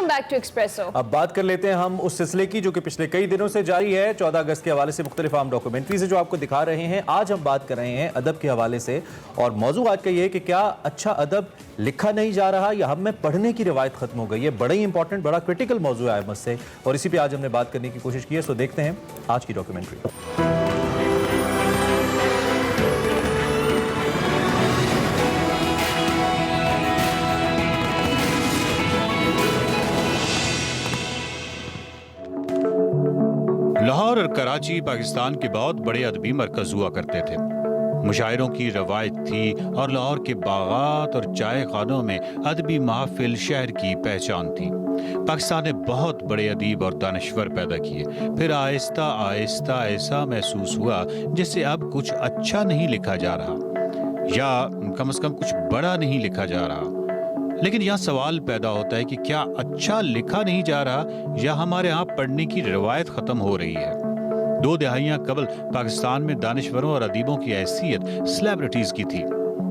Back to espresso. अब बात कर लेते हैं हम उस सिलसिले की जो कि पिछले कई दिनों से जारी है। 14 अगस्त के हवाले से मुख्तलिफ आम डॉक्यूमेंट्रीज जो आपको दिखा रहे हैं। आज हम बात कर रहे हैं अदब के हवाले से, और मौजू आज का ये है कि क्या अच्छा अदब लिखा नहीं जा रहा या हम में पढ़ने की रिवायत खत्म हो गई है। बड़ा ही इंपॉर्टेंट, बड़ा क्रिटिकल मौजू है अहमद से, और इसी पे आज हमने बात करने की कोशिश की है। सो देखते हैं आज की डॉक्यूमेंट्री। लाहौर और कराची पाकिस्तान के बहुत बड़े अदबी मरकज हुआ करते थे। मुशायरों की रवायत थी और लाहौर के बागात और चाय खानों में अदबी महफिल शहर की पहचान थी। पाकिस्तान ने बहुत बड़े अदीब और दानिश्वर पैदा किए। फिर आहिस्ता आहिस्ता ऐसा महसूस हुआ जैसे अब कुछ अच्छा नहीं लिखा जा रहा, या कम से कम कुछ बड़ा नहीं लिखा जा रहा। लेकिन यहाँ सवाल पैदा होता है कि क्या अच्छा लिखा नहीं जा रहा या हमारे यहाँ पढ़ने की रिवायत खत्म हो रही है। 2 दहाइयाँ कबल पाकिस्तान में दानिश्वरों और अदीबों की हैसियत सेलिब्रिटीज की थी।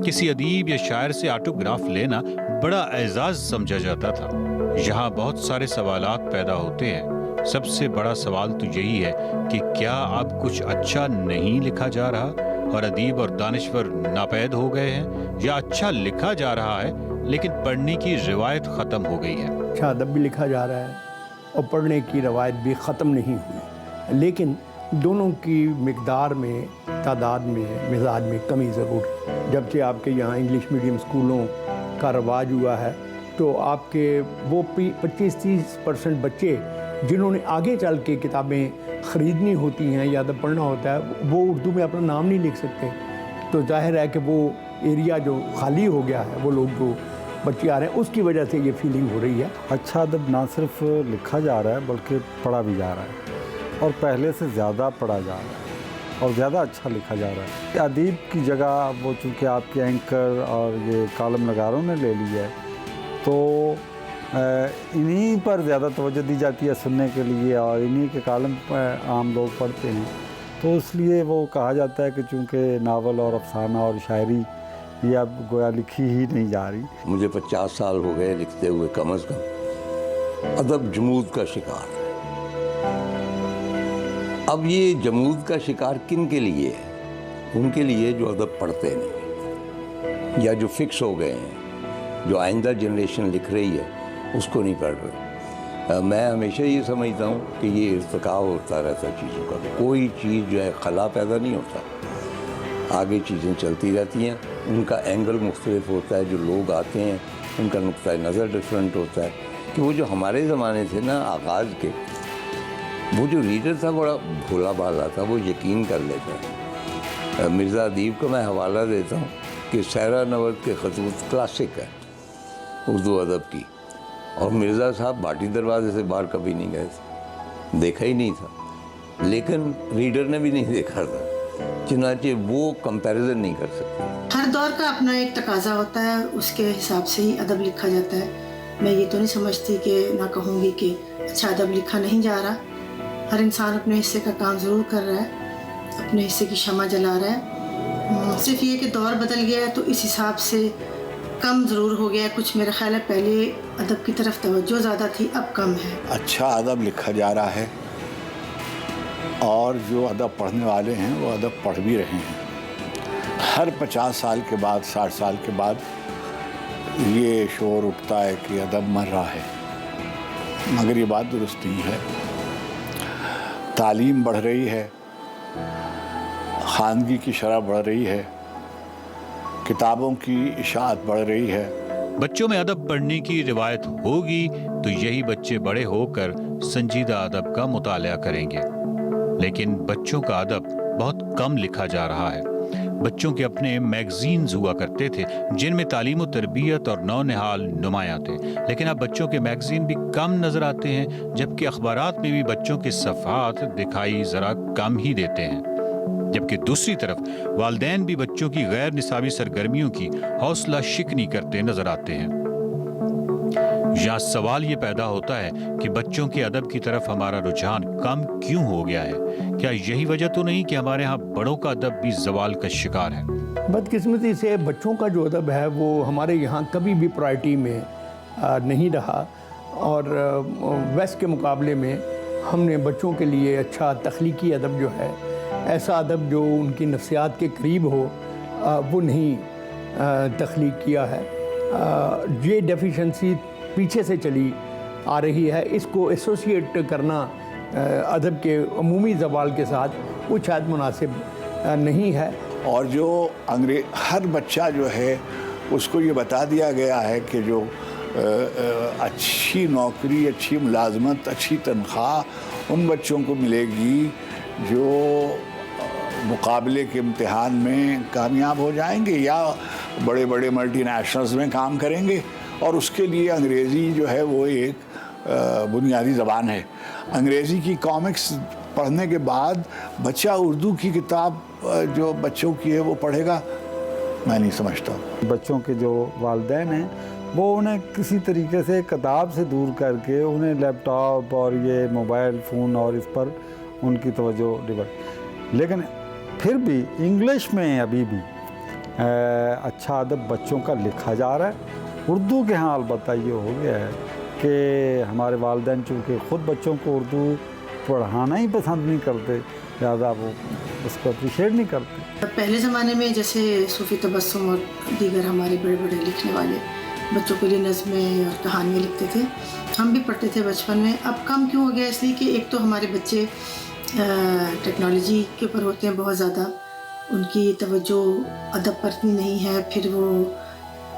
किसी अदीब या शायर से ऑटोग्राफ लेना बड़ा एजाज समझा जाता था। यहाँ बहुत सारे सवालात पैदा होते हैं। सबसे बड़ा सवाल तो यही है कि क्या अब कुछ अच्छा नहीं लिखा जा रहा और अदीब और दानिश्वर नापैद हो गए हैं, या अच्छा लिखा जा रहा है लेकिन पढ़ने की रिवायत ख़त्म हो गई है। अच्छा अदब भी लिखा जा रहा है और पढ़ने की रवायत भी ख़त्म नहीं हुई, लेकिन दोनों की मिकदार में, तादाद में, मिजाज में कमी ज़रूर है। जब से आपके यहाँ इंग्लिश मीडियम स्कूलों का रवाज हुआ है तो आपके वो 25-30% बच्चे जिन्होंने आगे चल के किताबें ख़रीदनी होती हैं या अदब पढ़ना होता है, वो उर्दू में अपना नाम नहीं लिख सकते। तो जाहिर है कि वो एरिया जो खाली हो गया है, वो लोग जो बच्चे आ रहे हैं, उसकी वजह से ये फीलिंग हो रही है। अच्छा अदब ना सिर्फ लिखा जा रहा है बल्कि पढ़ा भी जा रहा है, और पहले से ज़्यादा पढ़ा जा रहा है और ज़्यादा अच्छा लिखा जा रहा है। अदीब की जगह वो चूँकि आपके एंकर और ये कॉलम नगारों ने ले ली है, तो इन्हीं पर ज़्यादा तवज्जो दी जाती है सुनने के लिए, और इन्हीं के कॉलम आम लोग पढ़ते हैं। तो इसलिए वो कहा जाता है कि चूँकि नावल और अफसाना और शायरी ये अब गोया लिखी ही नहीं जा रही। मुझे 50 साल हो गए लिखते हुए कम अज़ कम। अदब जमूद का शिकार है। अब ये जमूद का शिकार किन के लिए है? उनके लिए जो अदब पढ़ते नहीं, या जो फिक्स हो गए हैं, जो आइंदा जनरेशन लिख रही है उसको नहीं पढ़ रहे। मैं हमेशा ये समझता हूँ कि ये इर्तिकाब होता रहता चीज़ों का। कोई चीज़ जो है खला पैदा नहीं होता, आगे चीज़ें चलती रहती हैं। उनका एंगल मुख्तलिफ होता है, जो लोग आते हैं उनका नुक्ता नज़र डिफरेंट होता है। कि वो जो हमारे ज़माने थे ना आगाज़ के, वो जो रीडर था बड़ा भोला भाला था, वो यकीन कर लेता है। मिर्ज़ा अदीब का मैं हवाला देता हूँ कि सहरा नवर्द के खतूत क्लासिक है उर्दू अदब की, और मिर्ज़ा साहब भाटी दरवाजे से बाहर कभी नहीं गए थे, देखा ही नहीं था, लेकिन रीडर ने भी नहीं देखा था, चुनांचे वो कंपैरिजन नहीं कर सकते। हर दौर का अपना एक तकाजा होता है, उसके हिसाब से ही अदब लिखा जाता है। मैं ये तो नहीं समझती कि ना कहूँगी कि अच्छा अदब लिखा नहीं जा रहा। हर इंसान अपने हिस्से का काम ज़रूर कर रहा है, अपने हिस्से की शमा जला रहा है। सिर्फ ये कि दौर बदल गया है तो इस हिसाब से कम ज़रूर हो गया है कुछ। मेरा ख्याल है पहले अदब की तरफ तवज्जो ज़्यादा थी, अब कम है। अच्छा अदब लिखा जा रहा है, और जो अदब पढ़ने वाले हैं वो अदब पढ़ भी रहे हैं। हर 50 साल के बाद, 60 साल के बाद ये शोर उठता है कि अदब मर रहा है, मगर ये बात दुरुस्त नहीं है। तालीम बढ़ रही है, खानगी की शरह बढ़ रही है, किताबों की इशाअत बढ़ रही है। बच्चों में अदब पढ़ने की रिवायत होगी तो यही बच्चे बड़े होकर संजीदा अदब का मुताला करेंगे। लेकिन बच्चों का अदब बहुत कम लिखा जा रहा है। बच्चों के अपने मैगजीन्स हुआ करते थे जिनमें तालीम और तरबियत और नौ-निहाल नुमायां थे, लेकिन अब बच्चों के मैगजीन भी कम नजर आते हैं, जबकि अखबारात में भी बच्चों के सफ़हात दिखाई ज़रा कम ही देते हैं। जबकि दूसरी तरफ वालिदैन भी बच्चों की गैर निसाबी सरगर्मियों की हौसला शिकनी करते नजर आते हैं। यहाँ सवाल ये पैदा होता है कि बच्चों के अदब की तरफ हमारा रुझान कम क्यों हो गया है। क्या यही वजह तो नहीं कि हमारे यहाँ बड़ों का अदब भी जवाल का शिकार है? बदकिस्मती से बच्चों का जो अदब है वो हमारे यहाँ कभी भी प्रायोरिटी में नहीं रहा, اور ویسٹ کے مقابلے میں ہم نے بچوں کے لیے اچھا تخلیقی ادب جو ہے، ایسا ادب جو ان کی نفسیات کے قریب ہو، وہ نہیں تخلیق کیا ہے۔ یہ ڈیفیشنسی پیچھے سے چلی آ رہی ہے، اس کو ایسوسیٹ کرنا ادب کے عمومی زوال کے ساتھ وہ شاید مناسب نہیں ہے۔ اور جو ہر بچہ جو ہے اس کو یہ بتا دیا گیا ہے کہ جو اچھی نوکری، اچھی ملازمت، اچھی تنخواہ ان بچوں کو ملے گی جو مقابلے کے امتحان میں کامیاب ہو جائیں گے یا بڑے بڑے ملٹی نیشنلز میں کام کریں گے، اور اس کے لیے انگریزی جو ہے وہ ایک بنیادی زبان ہے۔ انگریزی کی کامکس پڑھنے کے بعد بچہ اردو کی کتاب جو بچوں کی ہے وہ پڑھے گا؟ میں نہیں سمجھتا۔ بچوں کے جو والدین ہیں وہ انہیں کسی طریقے سے کتاب سے دور کر کے انہیں لیپ ٹاپ اور یہ موبائل فون اور اس پر ان کی توجہ ڈیورٹ، لیکن پھر بھی انگلش میں ابھی بھی اچھا ادب بچوں کا لکھا جا رہا ہے۔ اردو کے ہاں البتہ یہ ہو گیا ہے کہ ہمارے والدین چونکہ خود بچوں کو اردو پڑھانا ہی پسند نہیں کرتے، لہٰذا وہ اس کو اپریشیٹ نہیں کرتے۔ پہلے زمانے میں جیسے صوفی تبسم اور دیگر ہمارے بڑے بڑے لکھنے والے بچوں کے لیے نظمیں اور کہانیاں لکھتے تھے، ہم بھی پڑھتے تھے بچپن میں۔ اب کم کیوں ہو گیا؟ اس لیے کہ ایک تو ہمارے بچے ٹیکنالوجی کے اوپر ہوتے ہیں بہت زیادہ، ان کی توجہ ادب پر اتنی نہیں ہے، پھر وہ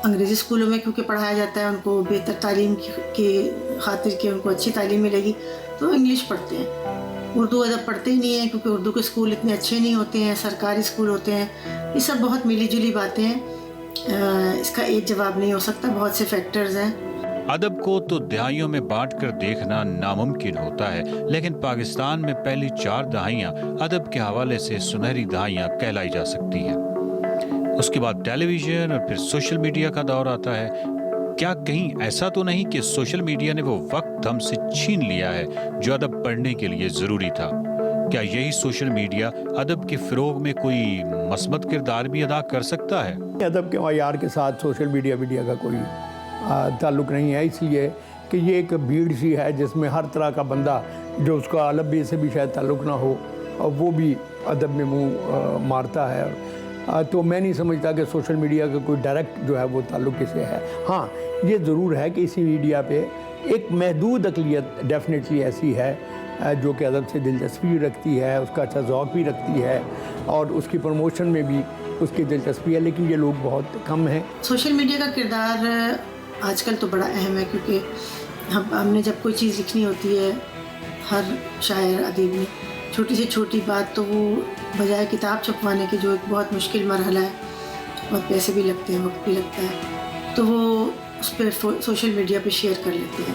انگریزی اسکولوں میں کیونکہ پڑھایا جاتا ہے، ان کو بہتر تعلیم کی خاطر کہ ان کو اچھی تعلیم ملے گی تو انگلش پڑھتے ہیں، اردو ادب پڑھتے ہی نہیں ہیں کیونکہ اردو کے اسکول اتنے اچھے نہیں ہوتے ہیں، سرکاری اسکول ہوتے ہیں۔ یہ سب بہت ملی جلی باتیں ہیں، اس کا ایک جواب نہیں ہو سکتا، بہت سے فیکٹرز ہیں۔ ادب کو تو دہائیوں میں بانٹ کر دیکھنا ناممکن ہوتا ہے، لیکن پاکستان میں پہلی 4 دہائیاں ادب کے حوالے سے سنہری دہائیاں کہلائی جا سکتی ہیں۔ اس کے بعد ٹیلی ویژن اور پھر سوشل میڈیا کا دور آتا ہے۔ کیا کہیں ایسا تو نہیں کہ سوشل میڈیا نے وہ وقت ہم سے چھین لیا ہے جو ادب پڑھنے کے لیے ضروری تھا؟ کیا یہی سوشل میڈیا ادب کے فروغ میں کوئی مثبت کردار بھی ادا کر سکتا ہے؟ ادب کے معیار کے ساتھ سوشل میڈیا کا کوئی تعلق نہیں ہے، اس لیے کہ یہ ایک بھیڑ سی ہے جس میں ہر طرح کا بندہ جو اس کا عربی سے بھی شاید تعلق نہ ہو اور وہ بھی ادب میں منہ مارتا ہے۔ تو میں نہیں سمجھتا کہ سوشل میڈیا کا کوئی ڈائریکٹ جو ہے وہ تعلق اس سے ہے۔ ہاں یہ ضرور ہے کہ اسی میڈیا پہ ایک محدود اقلیت ڈیفینیٹلی ایسی ہے جو کہ ادب سے دلچسپی رکھتی ہے، اس کا اچھا ذوق بھی رکھتی ہے اور اس کی پروموشن میں بھی اس کی دلچسپی ہے، لیکن یہ لوگ بہت کم ہیں۔ سوشل میڈیا کا کردار آج کل تو بڑا اہم ہے، کیونکہ ہم نے جب کوئی چیز لکھنی ہوتی ہے، ہر شاعر ادیب نے چھوٹی سے چھوٹی بات تو وہ بجائے کتاب چھپوانے کے جو ایک بہت مشکل مرحلہ ہے، بہت پیسے بھی لگتے ہیں، وقت بھی لگتا ہے، تو وہ اس پہ سوشل میڈیا پہ شیئر کر لیتے ہیں،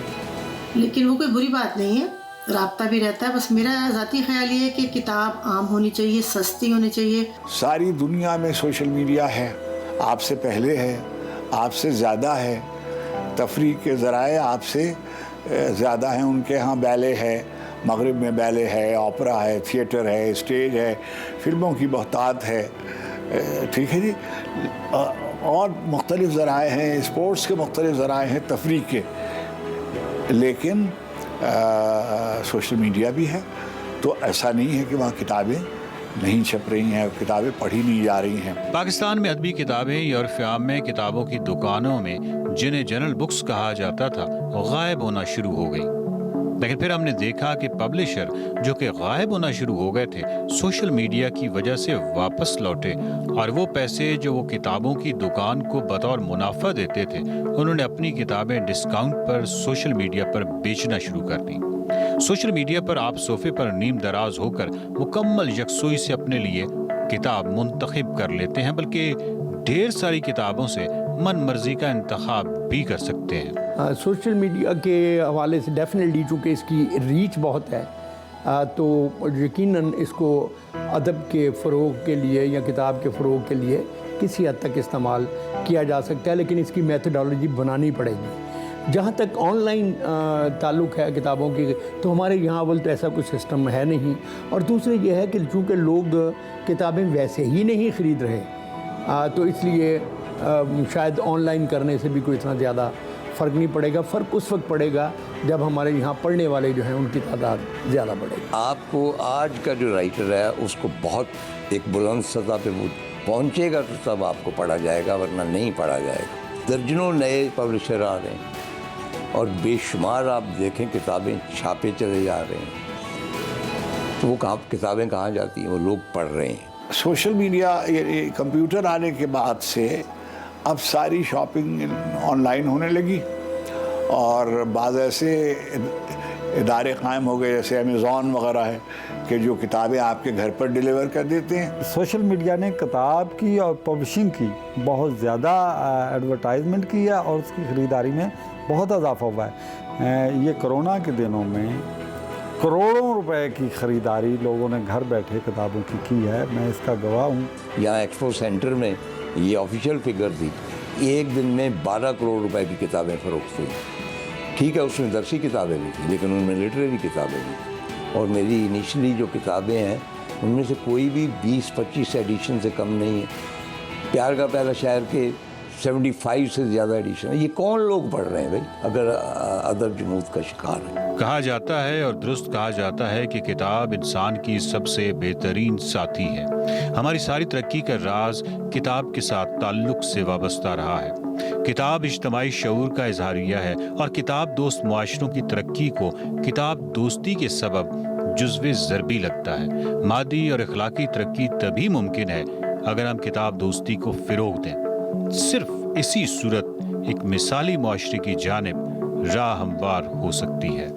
لیکن وہ کوئی بری بات نہیں ہے، رابطہ بھی رہتا ہے۔ بس میرا ذاتی خیال یہ ہے کہ کتاب عام ہونی چاہیے، سستی ہونی چاہیے۔ ساری دنیا میں سوشل میڈیا ہے، آپ سے پہلے ہے، آپ سے زیادہ ہے، تفریح کے ذرائع آپ سے زیادہ ہیں، ان کے ہاں بیلے ہے، مغرب میں بیلے ہے، اوپرا ہے، تھیٹر ہے، اسٹیج ہے، فلموں کی بہتات ہے، ٹھیک ہے جی، اور مختلف ذرائع ہیں، اسپورٹس کے مختلف ذرائع ہیں تفریح کے، لیکن سوشل میڈیا بھی ہے، تو ایسا نہیں ہے کہ وہاں کتابیں نہیں چھپ رہی ہیں، کتابیں پڑھی نہیں جا رہی ہیں۔ پاکستان میں ادبی کتابیں یورپ عام میں کتابوں کی دکانوں میں جنہیں جنرل بکس کہا جاتا تھا غائب ہونا شروع ہو گئی، لیکن پھر ہم نے دیکھا کہ پبلشر جو کہ غائب ہونا شروع ہو گئے تھے سوشل میڈیا کی وجہ سے واپس لوٹے، اور وہ پیسے جو وہ کتابوں کی دکان کو بطور منافع دیتے تھے انہوں نے اپنی کتابیں ڈسکاؤنٹ پر سوشل میڈیا پر بیچنا شروع کر دیں۔ سوشل میڈیا پر آپ صوفے پر نیم دراز ہو کر مکمل یکسوئی سے اپنے لیے کتاب منتخب کر لیتے ہیں، بلکہ ڈھیر ساری کتابوں سے من مرضی کا انتخاب بھی کر سکتے ہیں۔ سوشل میڈیا کے حوالے سے ڈیفینیٹلی چونکہ اس کی ریچ بہت ہے تو یقیناً اس کو ادب کے فروغ کے لیے یا کتاب کے فروغ کے لیے کسی حد تک استعمال کیا جا سکتا ہے، لیکن اس کی میتھڈالوجی بنانی پڑے گی۔ جہاں تک آن لائن تعلق ہے کتابوں کی، تو ہمارے یہاں اول تو ایسا کوئی سسٹم ہے نہیں، اور دوسرے یہ ہے کہ چونکہ لوگ کتابیں ویسے ہی نہیں خرید رہے تو اس لیے شاید آن لائن کرنے سے بھی کوئی اتنا زیادہ فرق نہیں پڑے گا۔ فرق اس وقت پڑے گا जब हमारे यहाँ पढ़ने वाले जो हैं उनकी तादाद ज़्यादा बढ़ेगी। आपको आज का जो राइटर है उसको बहुत एक बुलंद सतह पे वो पहुँचेगा तो तब आपको पढ़ा जाएगा, वरना नहीं पढ़ा जाएगा। दर्जनों नए पब्लिशर आ रहे हैं और बेशुमार आप देखें किताबें छापे चले जा रहे हैं, तो वो किताबें कहाँ जाती हैं, वो लोग पढ़ रहे हैं। सोशल मीडिया ये कंप्यूटर आने के बाद से अब सारी शॉपिंग ऑनलाइन होने लगी और बाद ऐसे इदारे कायम हो गए जैसे अमेज़ॉन वगैरह है कि जो किताबें आपके घर पर डिलीवर कर देते हैं। सोशल मीडिया ने किताब की और पब्लिशिंग की बहुत ज़्यादा एडवर्टाइजमेंट की है और उसकी ख़रीदारी में बहुत इजाफा हुआ है। ये कोरोना के दिनों में करोड़ों रुपए की ख़रीदारी लोगों ने घर बैठे किताबों की है, मैं इसका गवाह हूँ। यहाँ एक्सपो सेंटर में ये ऑफिशियल फिगर थी, एक दिन में 12 करोड़ रुपए की किताबें फ़रोख्त हुई। ठीक है, उसमें दरसी किताबें भी थी लेकिन उनमें लिटरेरी किताबें भी, और मेरी इनिशियली जो किताबें हैं उनमें से कोई भी 20-25 एडिशन से कम नहीं है। प्यार का पहला शायर के 75 से ज़्यादा एडिशन है। ये कौन लोग पढ़ रहे हैं भाई, अगर अदब जमूद का शिकार है। कहा जाता है और दुरुस्त कहा जाता है कि किताब इंसान की सबसे बेहतरीन साथी है। हमारी सारी तरक्की का राज किताब के साथ ताल्लुक से वाबस्ता रहा है। किताब इज्तमाई शऊर का इजहारिया है और किताब दोस्त मुआशरों की तरक्की को किताब दोस्ती के सबब जुज़्वे ज़रबी लगता है। मादी और अखलाकी तरक्की तभी मुमकिन है अगर हम किताब दोस्ती को फ़रोग़ दें। सिर्फ इसी सूरत एक मिसाली मुआशरे की जानिब राह हमवार हो सकती है।